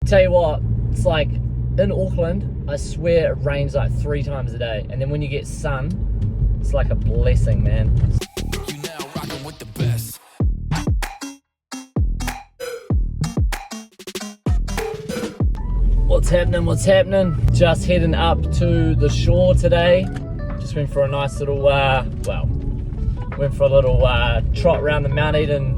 Tell you what, it's like in Auckland, I swear it rains like 3 times a day, and then when you get sun, it's like a blessing, man. You now rocking with the best. What's happening? Just heading up to the shore today. Just went for a nice little, went for a little trot around the Mount Eden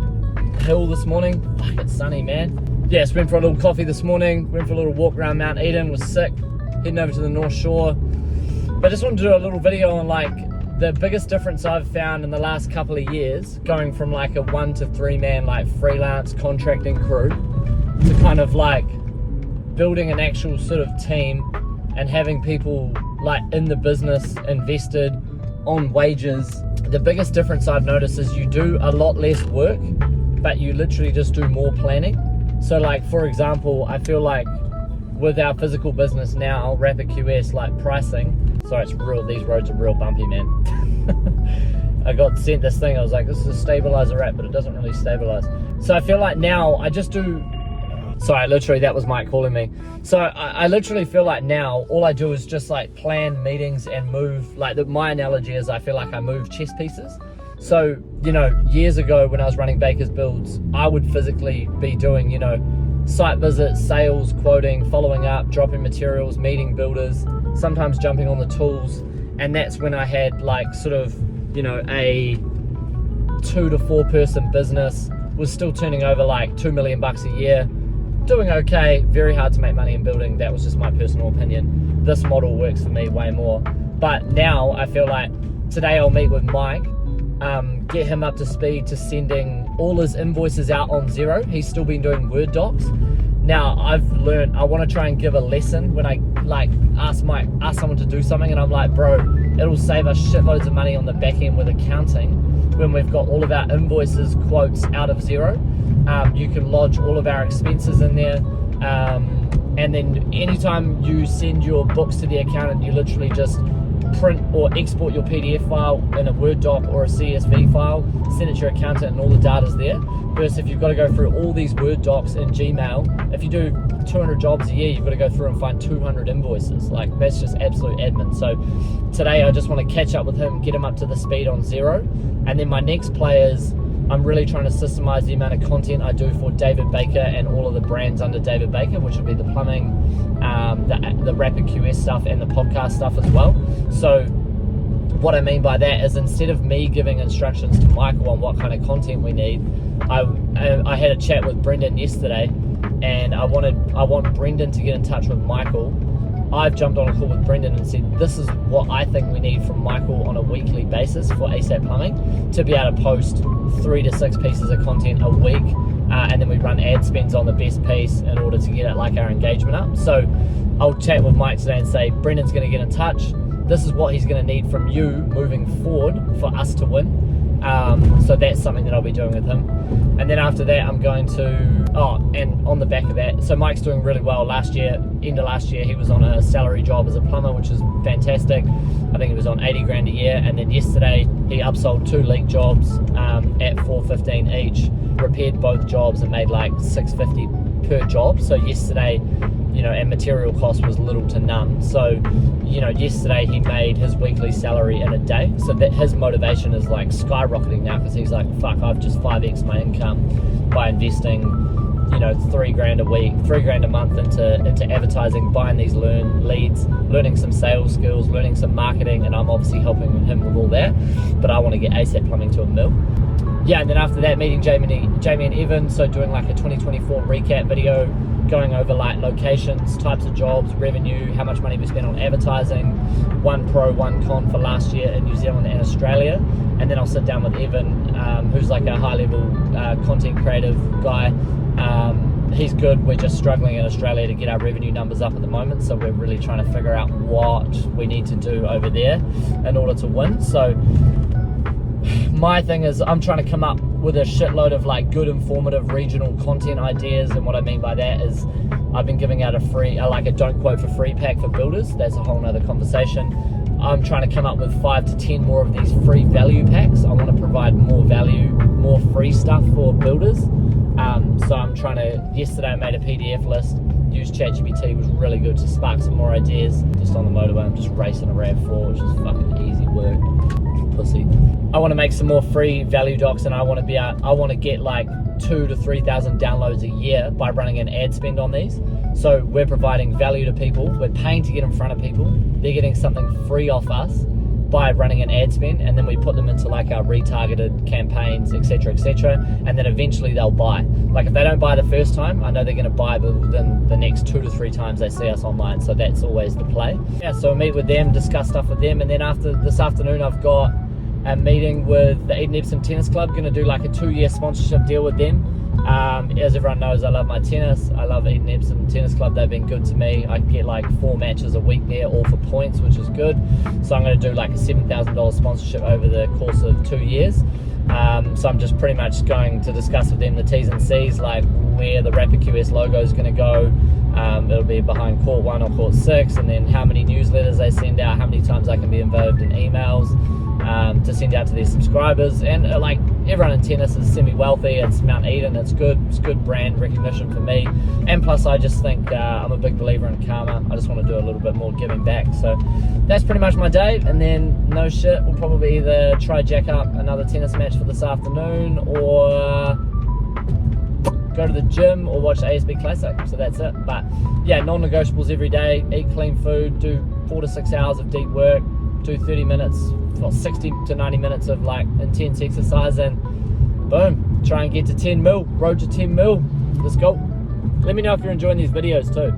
hill this morning. Fuck, it's sunny, man. Yes, went for a little coffee this morning, went for a little walk around Mount Eden, was sick, heading over to the North Shore. But I just wanted to do a little video on like the biggest difference I've found in the last couple of years, going from like a 1 to 3 man like freelance contracting crew to kind of like building an actual sort of team and having people like in the business invested on wages. The biggest difference I've noticed is you do a lot less work, but you literally just do more planning. So like, for example, I feel like with our physical business now, Rapid QS, like pricing, sorry, it's real, these roads are real bumpy, man. I got sent this thing, I was like, this is a stabilizer app, but it doesn't really stabilize. So I feel like now I just do, sorry, literally that was Mike calling me. So I literally feel like now all I do is just like plan meetings and move, like my analogy is I feel like I move chess pieces. So, you know, years ago when I was running Baker's Builds, I would physically be doing, you know, site visits, sales, quoting, following up, dropping materials, meeting builders, sometimes jumping on the tools. And that's when I had like sort of, you know, a 2 to 4 person business, was still turning over like $2 million a year, doing okay, very hard to make money in building. That was just my personal opinion. This model works for me way more. But now I feel like today I'll meet with Mike, get him up to speed to sending all his invoices out on Xero. He's still been doing Word docs. Now I've learned I want to try and give a lesson when I like ask someone to do something, and I'm like, bro, it'll save us shitloads of money on the back end with accounting when we've got all of our invoices, quotes out of Xero. You can lodge all of our expenses in there, and then anytime you send your books to the accountant, you literally just print or export your PDF file in a Word doc or a CSV file, send it to your accountant, and all the data's there. Versus if you've got to go through all these Word docs in Gmail, if you do 200 jobs a year, you've got to go through and find 200 invoices. Like, that's just absolute admin. So today I just want to catch up with him, get him up to the speed on Xero. And then my next play is I'm really trying to systemize the amount of content I do for David Baker and all of the brands under David Baker, which will be the plumbing, the Rapid QS stuff, and the podcast stuff as well. So what I mean by that is, instead of me giving instructions to Michael on what kind of content we need, I had a chat with Brendan yesterday, and I want Brendan to get in touch with Michael. I've jumped on a call with Brendan and said, this is what I think we need from Michael on a weekly basis for ASAP Plumbing to be able to post 3 to 6 pieces of content a week, and then we run ad spends on the best piece in order to get it like our engagement up. So I'll chat with Mike today and say, Brendan's going to get in touch. This is what he's going to need from you moving forward for us to win. So that's something that I'll be doing with him. And then after that, I'm going to, and on the back of that, so Mike's doing really well. Last year, end of last year, he was on a salary job as a plumber, which is fantastic. I think he was on 80 grand a year. And then yesterday, he upsold 2 leak jobs at $415 each, repaired both jobs and made like $650 per job. So yesterday, you know, and material cost was little to none. So, you know, yesterday he made his weekly salary in a day. So that his motivation is like skyrocketing now, because he's like, fuck, I've just 5x my income by investing, you know, $3 grand a week, $3 grand a month into advertising, buying these leads, learning some sales skills, learning some marketing, and I'm obviously helping him with all that. But I want to get ASAP Plumbing to $1 million. Yeah, and then after that, meeting Jamie and Evan, so doing like a 2024 recap video, going over like locations, types of jobs, revenue, how much money we spent on advertising, 1 pro, 1 con for last year in New Zealand and Australia. And then I'll sit down with Evan, who's like a high level content creative guy. He's good. We're just struggling in Australia to get our revenue numbers up at the moment, so we're really trying to figure out what we need to do over there in order to win. So my thing is, I'm trying to come up with a shitload of like good informative regional content ideas, and what I mean by that is I've been giving out a free, like a don't quote for free pack for builders. That's a whole nother conversation. I'm trying to come up with 5 to 10 more of these free value packs. I want to provide more value, more free stuff for builders. So I'm trying to, yesterday I made a PDF list use ChatGPT was really good to spark some more ideas. Just on the motorway, I'm just racing a RAV4, which is fucking easy work. Pussy. I want to make some more free value docs, and I want to get like 2,000 to 3,000 downloads a year by running an ad spend on these. So we're providing value to people, we're paying to get in front of people, they're getting something free off us by running an ad spend, and then we put them into like our retargeted campaigns, etc, and then eventually they'll buy. Like if they don't buy the first time, I know they're going to buy within the next 2 to 3 times they see us online, so that's always the play. Yeah, so I meet with them, discuss stuff with them, and then after this afternoon I've got a meeting with the Eden Epsom Tennis Club. Going to do like a 2-year sponsorship deal with them. As everyone knows, I love my tennis. I love Eden Epsom Tennis Club. They've been good to me. I get like 4 matches a week there, all for points, which is good. So I'm going to do like a $7,000 sponsorship over the course of 2 years. So I'm just pretty much going to discuss with them the T's and C's, like where the Rapid QS logo is going to go. It'll be behind court 1 or court 6, and then how many newsletters they send out, how many times I can be involved in emails to send out to their subscribers. And like everyone in tennis is semi-wealthy. It's Mount Eden. It's good brand recognition for me. And plus, I just think I'm a big believer in karma. I just want to do a little bit more giving back. So that's pretty much my day. And then no shit, we'll probably either try jack up another tennis match for this afternoon, or go to the gym, or watch ASB Classic. So that's it. But yeah, non-negotiables every day. Eat clean food. Do 4 to 6 hours of deep work. Do 30 minutes, well, 60 to 90 minutes of like intense exercise, and boom, try and get to 10 mil, road to 10 mil. Let's go. Let me know if you're enjoying these videos too.